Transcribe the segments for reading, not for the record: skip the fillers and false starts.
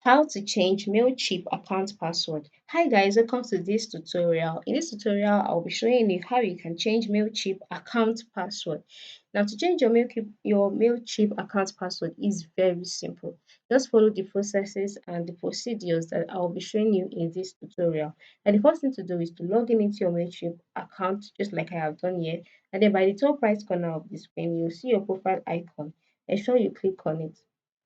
How to change MailChimp account password. Hi guys, welcome to this tutorial. In this tutorial, I'll be showing you how you can change MailChimp account password. Now to change your MailChimp account password is very simple. Just follow the processes and the procedures that I'll be showing you in this tutorial. And the first thing to do is to log in into your MailChimp account just like I have done here. And then by the top right corner of the screen, you'll see your profile icon. Ensure you click on it.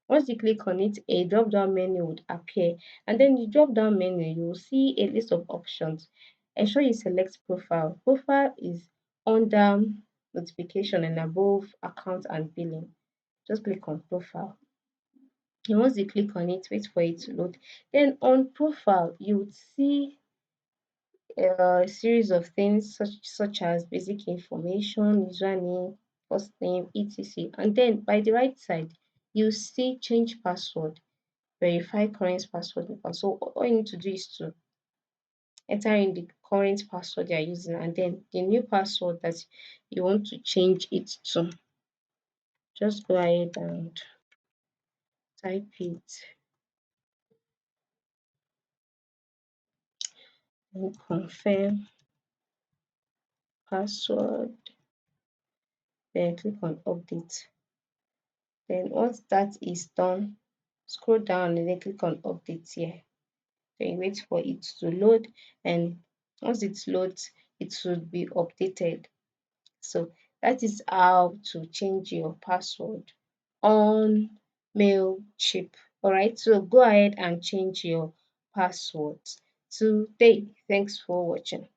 Once you click on it, a drop down menu would appear, and then the drop down menu you will see a list of options. Ensure you select profile. Profile is under notification and above account and billing. Just click on profile. And once you click on it, wait for it to load. Then on profile, you would see a series of things such as basic information, username, first name, etc. And then by the right side, you see change password, verify current password. So all you need to do is to enter in the current password you're using and then the new password that you want to change it to. Just go ahead and type it and confirm password. Then click on update. Then once that is done, scroll down and then click on update here. Then you wait for it to load, and once it loads, it should be updated. So that is how to change your password on MailChimp. Alright, so go ahead and change your passwords today. Thanks for watching.